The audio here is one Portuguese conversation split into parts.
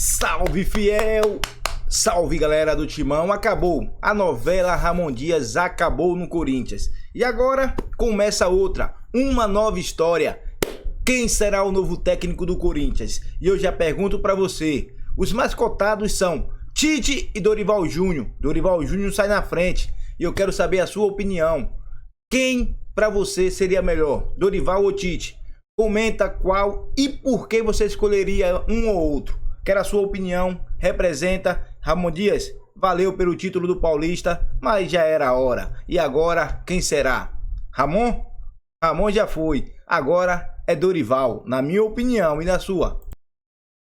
Salve, fiel! Salve, galera do Timão! Acabou! A novela Ramon Dias acabou no Corinthians. E agora começa outra, uma nova história. Quem será o novo técnico do Corinthians? E eu já pergunto pra você. Os mais cotados são Tite e Dorival Júnior. Dorival Júnior sai na frente. E eu quero saber a sua opinião. Quem pra você seria melhor? Dorival ou Tite? Comenta qual e por que você escolheria um ou outro. Quero a sua opinião. Representa Ramon Dias. Valeu pelo título do Paulista, mas já era a hora. E agora, quem será? Ramon? Ramon já foi. Agora é Dorival, na minha opinião e na sua.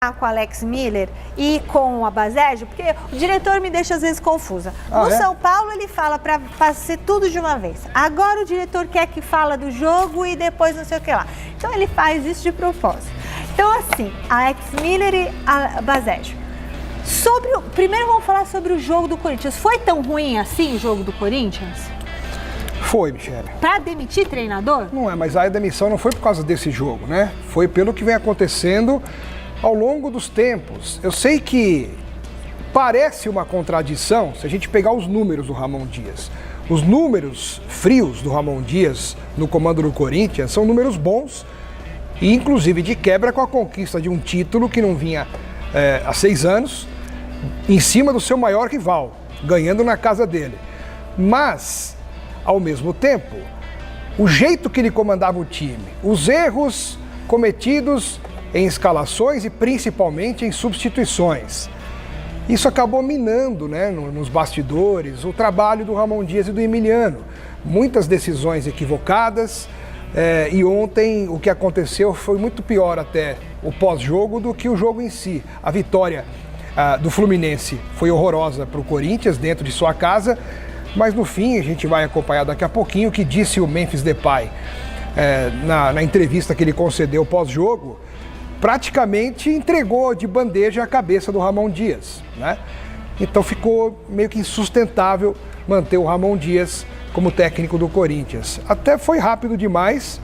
Com o Alex Miller e com o Abazejo, porque o diretor me deixa às vezes confusa. No São Paulo ele fala para fazer tudo de uma vez. Agora o diretor quer que fala do jogo e depois não sei o que lá. Então ele faz isso de propósito. Então assim, Alex Miller e Abazejo. Primeiro vamos falar sobre o jogo do Corinthians. Foi tão ruim assim o jogo do Corinthians? Foi, Michele. Para demitir treinador? Não é, mas a demissão não foi por causa desse jogo, né? Foi pelo que vem acontecendo ao longo dos tempos. Eu sei que parece uma contradição se a gente pegar os números do Ramon Dias. Os números frios do Ramon Dias no comando do Corinthians são números bons e inclusive de quebra com a conquista de um título que não vinha há 6 anos em cima do seu maior rival, ganhando na casa dele. Mas, ao mesmo tempo, o jeito que ele comandava o time, os erros cometidos em escalações e principalmente em substituições. Isso acabou minando, né, nos bastidores, o trabalho do Ramon Dias e do Emiliano. Muitas decisões equivocadas e ontem o que aconteceu foi muito pior até o pós-jogo do que o jogo em si. A vitória do Fluminense foi horrorosa para o Corinthians dentro de sua casa, mas no fim a gente vai acompanhar daqui a pouquinho o que disse o Memphis Depay na entrevista que ele concedeu pós-jogo. Praticamente entregou de bandeja a cabeça do Ramon Dias, né? Então ficou meio que insustentável manter o Ramon Dias como técnico do Corinthians. Até foi rápido demais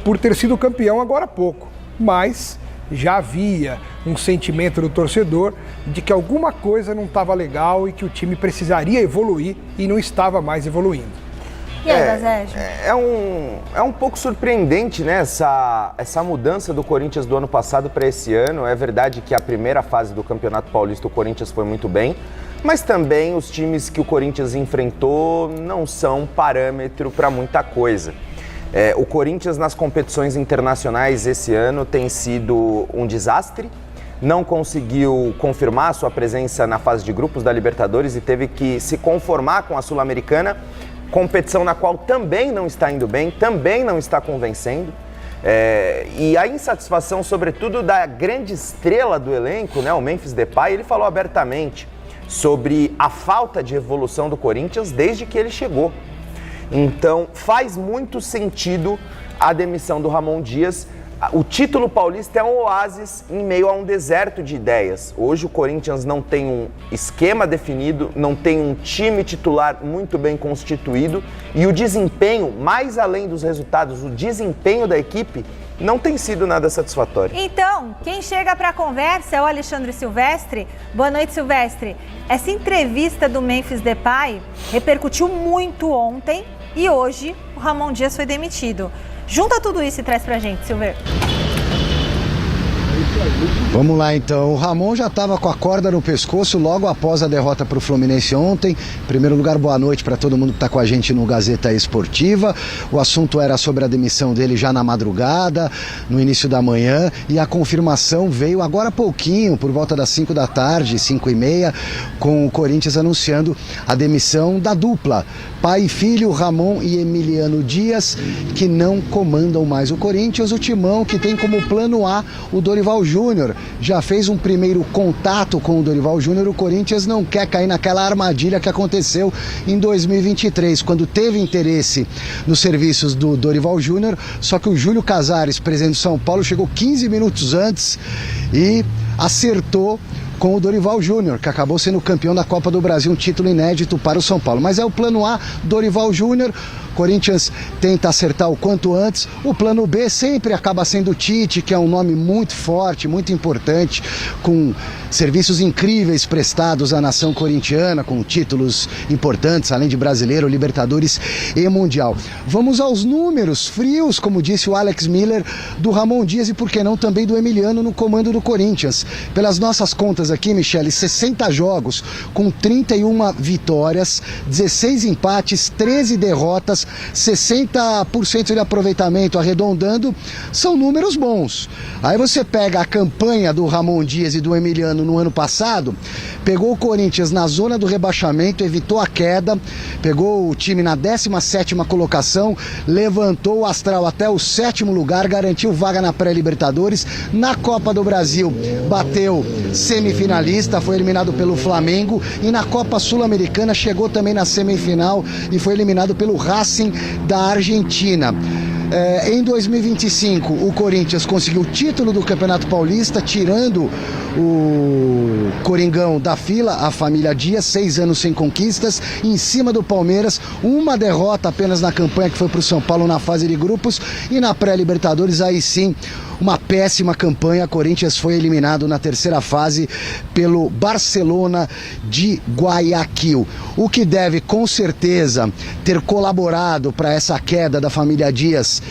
por ter sido campeão agora há pouco, mas já havia um sentimento do torcedor de que alguma coisa não estava legal e que o time precisaria evoluir e não estava mais evoluindo. E aí, Abazejo? É um pouco surpreendente, né, essa mudança do Corinthians do ano passado para esse ano. É verdade que a primeira fase do Campeonato Paulista o Corinthians foi muito bem, mas também os times que o Corinthians enfrentou não são parâmetro para muita coisa. O Corinthians nas competições internacionais esse ano tem sido um desastre. Não conseguiu confirmar sua presença na fase de grupos da Libertadores e teve que se conformar com a Sul-Americana, competição na qual também não está indo bem, também não está convencendo. E a insatisfação, sobretudo, da grande estrela do elenco, né, o Memphis Depay, ele falou abertamente sobre a falta de evolução do Corinthians desde que ele chegou. Então, faz muito sentido a demissão do Ramon Dias. O título paulista é um oásis em meio a um deserto de ideias. Hoje o Corinthians não tem um esquema definido, não tem um time titular muito bem constituído e o desempenho, mais além dos resultados, o desempenho da equipe não tem sido nada satisfatório. Então, quem chega para a conversa é o Alexandre Silvestre. Boa noite, Silvestre. Essa entrevista do Memphis Depay repercutiu muito ontem e hoje o Ramon Dias foi demitido. Junta tudo isso e traz pra gente, Silver. Vamos lá então, o Ramon já estava com a corda no pescoço logo após a derrota para o Fluminense ontem. Em primeiro lugar, boa noite para todo mundo que está com a gente no Gazeta Esportiva. O assunto era sobre a demissão dele já na madrugada, no início da manhã, e a confirmação veio agora há pouquinho, por volta das 5 da tarde, 5h30, com o Corinthians anunciando a demissão da dupla, pai e filho, Ramon e Emiliano Dias, que não comandam mais o Corinthians. O Timão, que tem como plano A o Dorival Júnior, já fez um primeiro contato com o Dorival Júnior. O Corinthians não quer cair naquela armadilha que aconteceu em 2023, quando teve interesse nos serviços do Dorival Júnior, só que o Júlio Casares, presidente do São Paulo, chegou 15 minutos antes e acertou com o Dorival Júnior, que acabou sendo campeão da Copa do Brasil, um título inédito para o São Paulo. Mas é o plano A, Dorival Júnior. Corinthians tenta acertar o quanto antes. O plano B sempre acaba sendo o Tite, que é um nome muito forte, muito importante, com Serviços incríveis prestados à nação corintiana, com títulos importantes, além de Brasileiro, Libertadores e Mundial. Vamos aos números frios, como disse o Alex Miller, do Ramon Dias e, por que não, também do Emiliano no comando do Corinthians. Pelas nossas contas aqui, Michele, 60 jogos com 31 vitórias, 16 empates, 13 derrotas, 60% de aproveitamento arredondando, são números bons. Aí você pega a campanha do Ramon Dias e do Emiliano no ano passado, pegou o Corinthians na zona do rebaixamento, evitou a queda, pegou o time na 17ª colocação, levantou o astral até o 7º lugar, garantiu vaga na pré-Libertadores, na Copa do Brasil bateu semifinalista, foi eliminado pelo Flamengo, e na Copa Sul-Americana chegou também na semifinal e foi eliminado pelo Racing da Argentina. Em 2025, o Corinthians conseguiu o título do Campeonato Paulista, tirando o Coringão da fila, a família Dias, 6 anos sem conquistas, em cima do Palmeiras, uma derrota apenas na campanha que foi para o São Paulo na fase de grupos, e na pré-Libertadores, aí sim, uma péssima campanha. Corinthians foi eliminado na terceira fase pelo Barcelona de Guayaquil. O que deve, com certeza, ter colaborado para essa queda da família Dias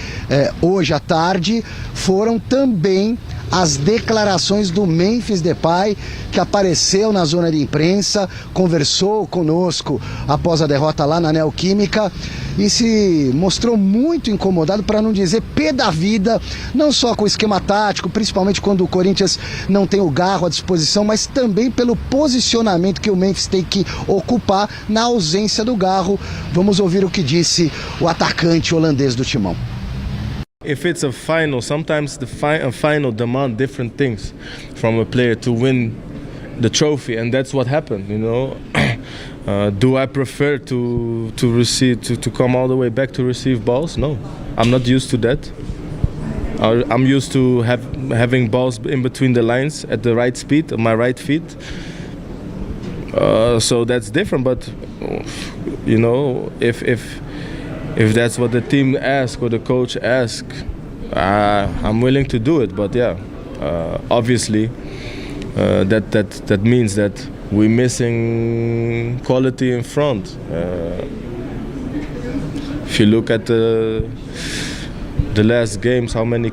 hoje à tarde foram também as declarações do Memphis Depay, que apareceu na zona de imprensa, conversou conosco após a derrota lá na Neoquímica e se mostrou muito incomodado, para não dizer pé da vida, não só com o esquema tático, principalmente quando o Corinthians não tem o Garro à disposição, mas também pelo posicionamento que o Memphis tem que ocupar na ausência do Garro. Vamos ouvir o que disse o atacante holandês do Timão. If it's a final, sometimes a final demand different things from a player to win the trophy, and that's what happened, you know. Do I prefer to receive to come all the way back to receive balls? No, I'm not used to that. I'm used to having balls in between the lines at the right speed, on my right feet. So that's different, but you know, if that's what the team asks or the coach asks, I'm willing to do it. But yeah, obviously, that means that we're missing quality in front. If you look at the last games, how many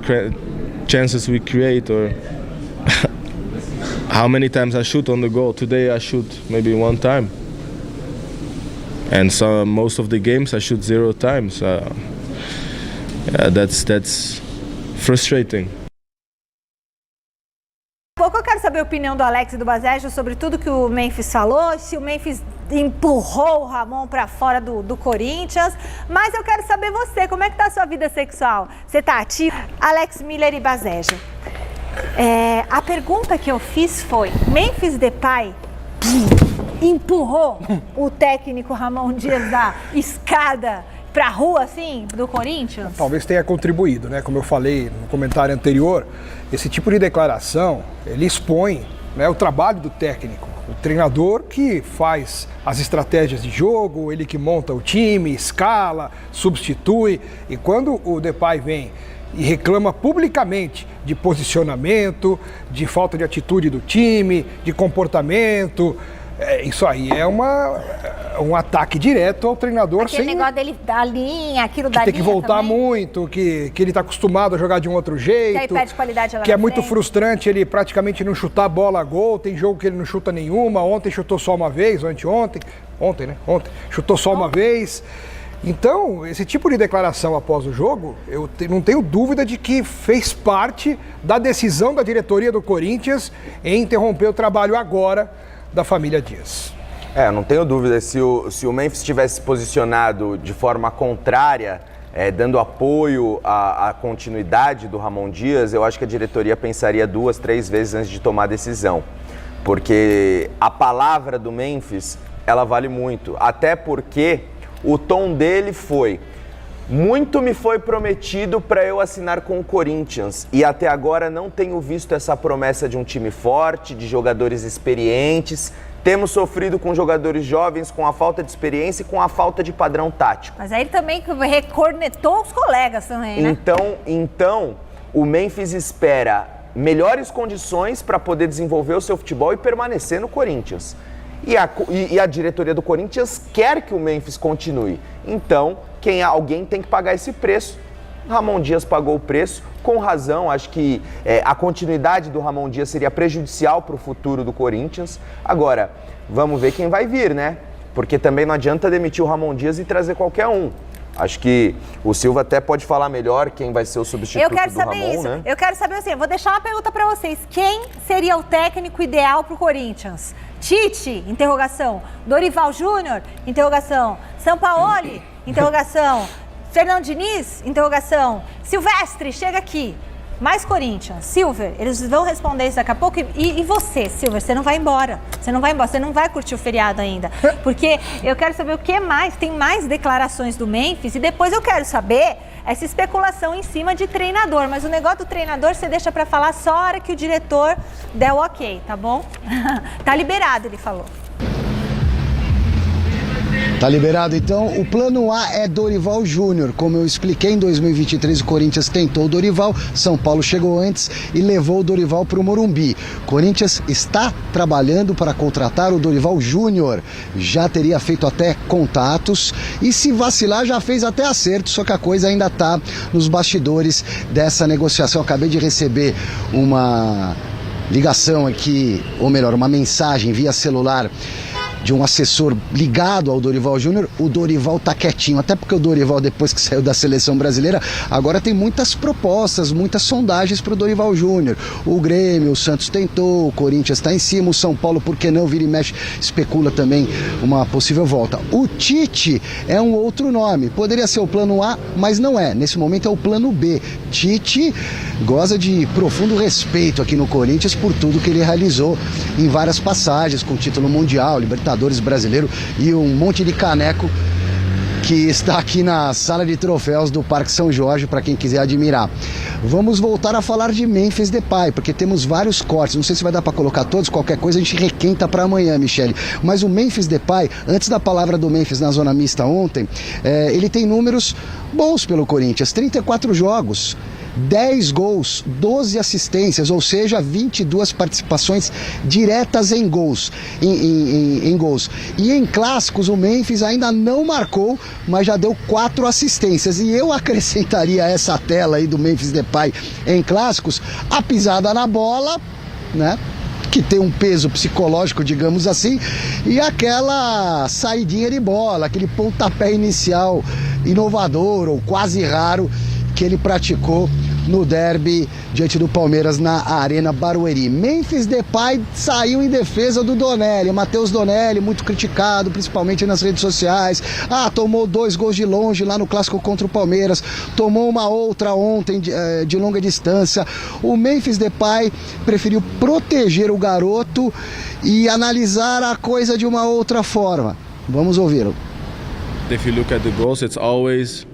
chances we create, or how many times I shoot on the goal. Today I shoot maybe one time. And so most of the games I shoot 0 times. That's frustrating. Pouco eu quero saber a opinião do Alex e do Basejo sobre tudo que o Memphis falou, se o Memphis empurrou o Ramon para fora do Corinthians, mas eu quero saber você, como é que tá a sua vida sexual? Você tá ativo? Alex Miller e Basejo. A pergunta que eu fiz foi, Memphis Depay empurrou o técnico Ramon Dias da escada pra rua, assim, do Corinthians? Talvez tenha contribuído, né? Como eu falei no comentário anterior, esse tipo de declaração, ele expõe, né, o trabalho do técnico. O treinador que faz as estratégias de jogo, ele que monta o time, escala, substitui. E quando o Depay vem e reclama publicamente de posicionamento, de falta de atitude do time, de comportamento, isso aí é um ataque direto ao treinador. Aquele negócio dele da linha, aquilo da linha tem que voltar também muito, que ele está acostumado a jogar de um outro jeito. Que aí perde qualidade lá que na é muito frente. Frustrante ele praticamente não chutar a bola a gol. Tem jogo que ele não chuta nenhuma. Ontem chutou só uma vez, ontem, chutou só uma vez. Então, esse tipo de declaração após o jogo, eu não tenho dúvida de que fez parte da decisão da diretoria do Corinthians em interromper o trabalho agora da família Dias. Não tenho dúvida, se o Memphis tivesse se posicionado de forma contrária, dando apoio à continuidade do Ramon Dias, eu acho que a diretoria pensaria 2, 3 vezes antes de tomar a decisão. Porque a palavra do Memphis, ela vale muito. Até porque o tom dele foi: muito me foi prometido para eu assinar com o Corinthians e até agora não tenho visto essa promessa de um time forte, de jogadores experientes. Temos sofrido com jogadores jovens, com a falta de experiência e com a falta de padrão tático. Mas aí ele também recornetou os colegas também, né? Então, o Memphis espera melhores condições para poder desenvolver o seu futebol e permanecer no Corinthians. E a diretoria do Corinthians quer que o Memphis continue. Então, alguém tem que pagar esse preço. Ramon Dias pagou o preço, com razão. Acho que a continuidade do Ramon Dias seria prejudicial para o futuro do Corinthians. Agora, vamos ver quem vai vir, né? Porque também não adianta demitir o Ramon Dias e trazer qualquer um. Acho que o Silva até pode falar melhor quem vai ser o substituto do Ramon, né? Eu quero saber isso. Eu quero saber assim, vou deixar uma pergunta para vocês. Quem seria o técnico ideal para o Corinthians? Tite? Interrogação. Dorival Júnior? Interrogação. Sampaoli? Interrogação. Fernando Diniz? Interrogação. Silvestre, chega aqui. Mais Corinthians. Silver, eles vão responder isso daqui a pouco. E você, Silver, você não vai embora. Você não vai embora, você não vai curtir o feriado ainda. Porque eu quero saber o que mais. Tem mais declarações do Memphis. E depois eu quero saber essa especulação em cima de treinador. Mas o negócio do treinador você deixa pra falar só a hora que o diretor der o ok, tá bom? Tá liberado, ele falou. Tá liberado, então. O plano A é Dorival Júnior. Como eu expliquei, em 2023 o Corinthians tentou o Dorival, São Paulo chegou antes e levou o Dorival para o Morumbi. Corinthians está trabalhando para contratar o Dorival Júnior. Já teria feito até contatos e, se vacilar, já fez até acerto, só que a coisa ainda está nos bastidores dessa negociação. Eu acabei de receber uma ligação aqui, ou melhor, uma mensagem via celular de um assessor ligado ao Dorival Júnior. O Dorival tá quietinho, até porque o Dorival, depois que saiu da seleção brasileira, agora tem muitas propostas, muitas sondagens para o Dorival Júnior. O Grêmio, o Santos tentou, o Corinthians está em cima, o São Paulo, por que não, vira e mexe, especula também uma possível volta. O Tite é um outro nome, poderia ser o plano A, mas não é, nesse momento é o plano B. Tite goza de profundo respeito aqui no Corinthians por tudo que ele realizou em várias passagens, com título mundial, Libertadores brasileiro e um monte de caneco que está aqui na sala de troféus do Parque São Jorge, para quem quiser admirar. Vamos voltar a falar de Memphis Depay, porque temos vários cortes, não sei se vai dar para colocar todos, qualquer coisa a gente requenta para amanhã, Michele. Mas o Memphis Depay, antes da palavra do Memphis na zona mista ontem, ele tem números bons pelo Corinthians, 34 jogos, 10 gols, 12 assistências, ou seja, 22 participações diretas em gols. Em gols. E em clássicos o Memphis ainda não marcou, mas já deu 4 assistências. E eu acrescentaria a essa tela aí do Memphis Depay em clássicos a pisada na bola, né? Que tem um peso psicológico, digamos assim, e aquela saidinha de bola, aquele pontapé inicial inovador ou quase raro que ele praticou no derby diante do Palmeiras na Arena Barueri. Memphis Depay saiu em defesa do Donelli, Matheus Donelli, muito criticado, principalmente nas redes sociais. Tomou 2 gols de longe lá no clássico contra o Palmeiras, tomou uma outra ontem de longa distância. O Memphis Depay preferiu proteger o garoto e analisar a coisa de uma outra forma. Vamos ouvi-lo. If you look at the goals, it's always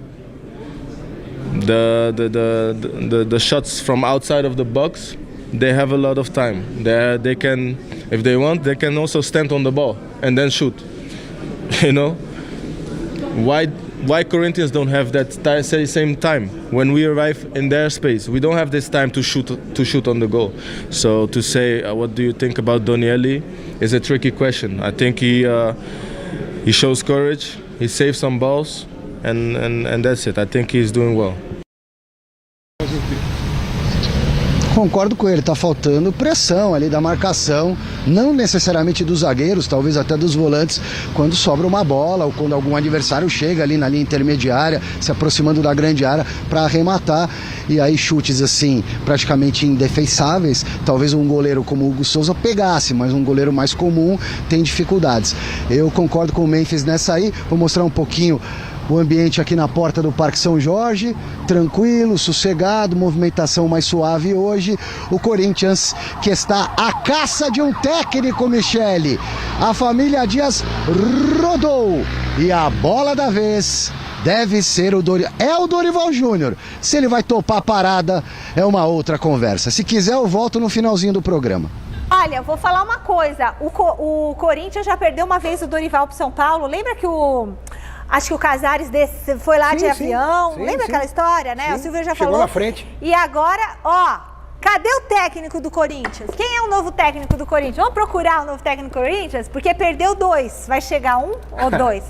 the shots from outside of the box. They have a lot of time. They can, if they want, they can also stand on the ball and then shoot. You know, why Corinthians don't have that same time? When we arrive in their space, we don't have this time to shoot on the goal. So to say what do you think about Donelli is a tricky question. I think he shows courage. He saves some balls. And that's it. I think he's doing well. Concordo com ele, tá faltando pressão ali da marcação, não necessariamente dos zagueiros, talvez até dos volantes, quando sobra uma bola ou quando algum adversário chega ali na linha intermediária, se aproximando da grande área para arrematar, e aí chutes assim praticamente indefensáveis, talvez um goleiro como o Hugo Souza pegasse, mas um goleiro mais comum tem dificuldades. Eu concordo com o Memphis nessa aí, vou mostrar um pouquinho o ambiente aqui na porta do Parque São Jorge, tranquilo, sossegado, movimentação mais suave hoje. O Corinthians que está à caça de um técnico, Michele. A família Dias rodou e a bola da vez deve ser o Dorival Júnior. Se ele vai topar a parada, é uma outra conversa. Se quiser, eu volto no finalzinho do programa. Olha, vou falar uma coisa. O Corinthians já perdeu uma vez o Dorival pro São Paulo. Lembra que acho que o Casares foi lá de avião. Lembra aquela história, né? O Silvio já falou. Chegou na frente. E agora, Cadê o técnico do Corinthians? Quem é o novo técnico do Corinthians? Vamos procurar o novo técnico do Corinthians? Porque perdeu 2. Vai chegar 1 ou 2?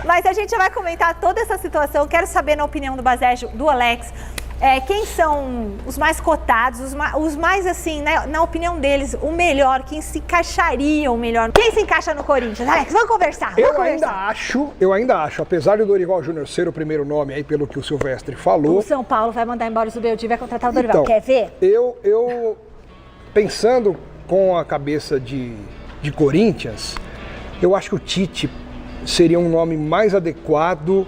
Mas a gente vai comentar toda essa situação. Quero saber, na opinião do Basejo, do Alex, quem são os mais cotados, os mais, assim, na opinião deles, o melhor, quem se encaixaria o melhor. Quem se encaixa no Corinthians? Alex, vamos conversar. Eu ainda acho, apesar do Dorival Júnior ser o primeiro nome aí, pelo que o Silvestre falou. O São Paulo vai mandar embora o Zubeldia e vai contratar o Dorival. Então, quer ver? Eu pensando com a cabeça de Corinthians, eu acho que o Tite seria um nome mais adequado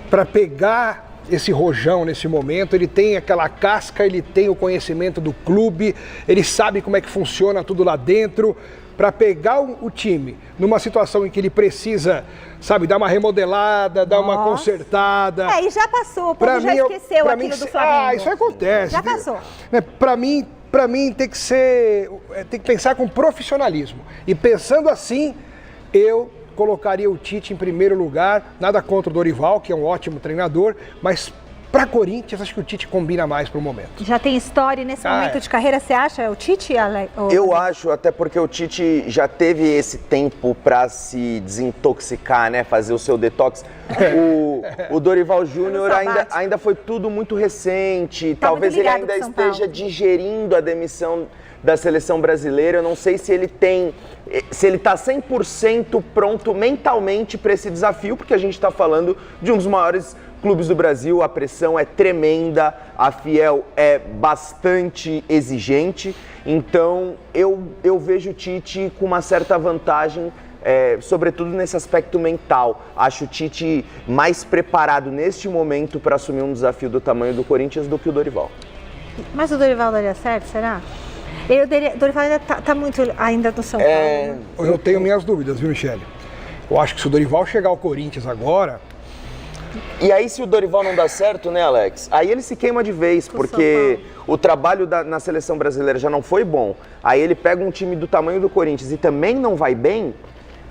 para pegar esse rojão nesse momento. Ele tem aquela casca, ele tem o conhecimento do clube, ele sabe como é que funciona tudo lá dentro, para pegar o time numa situação em que ele precisa, sabe, dar uma remodelada, dar uma consertada. E já passou, o povo já esqueceu aquilo do Flamengo. Isso acontece. Já passou. Para mim tem que pensar com profissionalismo. E pensando assim, eu colocaria o Tite em primeiro lugar, nada contra o Dorival, que é um ótimo treinador, mas para Corinthians acho que o Tite combina mais para o momento. Já tem história nesse momento de carreira, você acha? O Tite? Eu acho, até porque o Tite já teve esse tempo para se desintoxicar, né, fazer o seu detox. O Dorival Júnior ainda foi tudo muito recente, talvez ele ainda esteja digerindo a demissão da seleção brasileira. Eu não sei se ele está 100% pronto mentalmente para esse desafio, porque a gente está falando de um dos maiores clubes do Brasil, a pressão é tremenda, a Fiel é bastante exigente, então eu vejo o Tite com uma certa vantagem, sobretudo nesse aspecto mental. Acho o Tite mais preparado neste momento para assumir um desafio do tamanho do Corinthians do que o Dorival. Mas o Dorival daria certo, será? O Dorival ainda tá muito ainda do São Paulo. Eu tenho minhas dúvidas, viu, Michele? Eu acho que se o Dorival chegar ao Corinthians agora... E aí, se o Dorival não dá certo, né, Alex? Aí ele se queima de vez, porque o trabalho na seleção brasileira já não foi bom. Aí ele pega um time do tamanho do Corinthians e também não vai bem,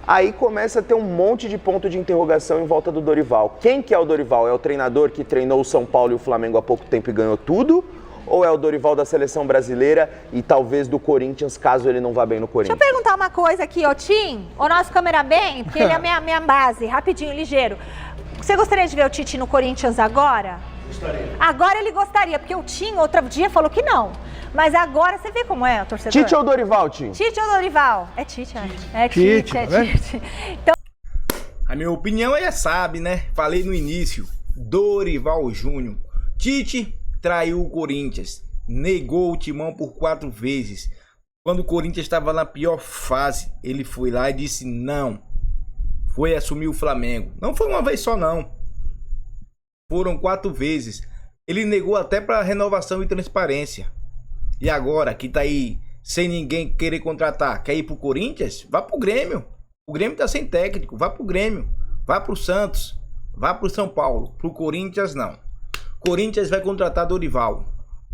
aí começa a ter um monte de ponto de interrogação em volta do Dorival. Quem que é o Dorival? É o treinador que treinou o São Paulo e o Flamengo há pouco tempo e ganhou tudo? Ou é o Dorival da seleção brasileira e talvez do Corinthians, caso ele não vá bem no Corinthians? Deixa eu perguntar uma coisa aqui, ô Tim, o nosso cameraman, porque ele é a minha base, rapidinho, ligeiro. Você gostaria de ver o Tite no Corinthians agora? Gostaria. Agora ele gostaria, porque o Tim outro dia falou que não. Mas agora você vê como é, o torcedor? Tite ou Dorival, Tim? Tite ou Dorival? É Tite, é Tite. Então... A minha opinião é, sabe, né? Falei no início, Dorival Júnior. Tite traiu o Corinthians, negou o Timão por 4 vezes. Quando o Corinthians estava na pior fase, ele foi lá e disse não. Foi assumir o Flamengo. Não foi uma vez só, não. Foram 4 vezes. Ele negou até para renovação e transparência. E agora, que tá aí sem ninguém querer contratar, quer ir pro Corinthians? Vá pro Grêmio. O Grêmio tá sem técnico. Vá pro Grêmio. Vá pro Santos. Vá pro São Paulo. Pro Corinthians, não. Corinthians vai contratar Dorival.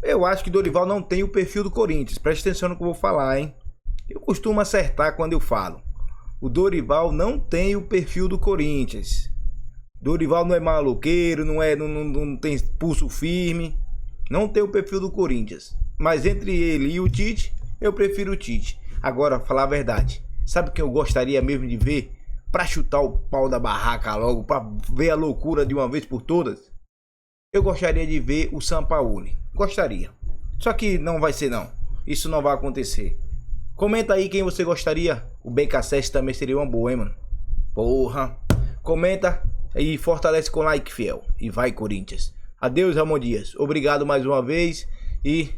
Eu acho que Dorival não tem o perfil do Corinthians. Preste atenção no que eu vou falar, hein? Eu costumo acertar quando eu falo. O Dorival não tem o perfil do Corinthians. Dorival não é maloqueiro, não tem pulso firme. Não tem o perfil do Corinthians. Mas entre ele e o Tite, eu prefiro o Tite. Agora, falar a verdade. Sabe o que eu gostaria mesmo de ver? Pra chutar o pau da barraca logo, pra ver a loucura de uma vez por todas. Eu gostaria de ver o Sampaoli. Gostaria. Só que não vai ser não. Isso não vai acontecer. Comenta aí quem você gostaria. O BKSS também seria uma boa, hein, mano? Porra. Comenta e fortalece com like fiel. E vai, Corinthians. Adeus, Ramon Dias. Obrigado mais uma vez. E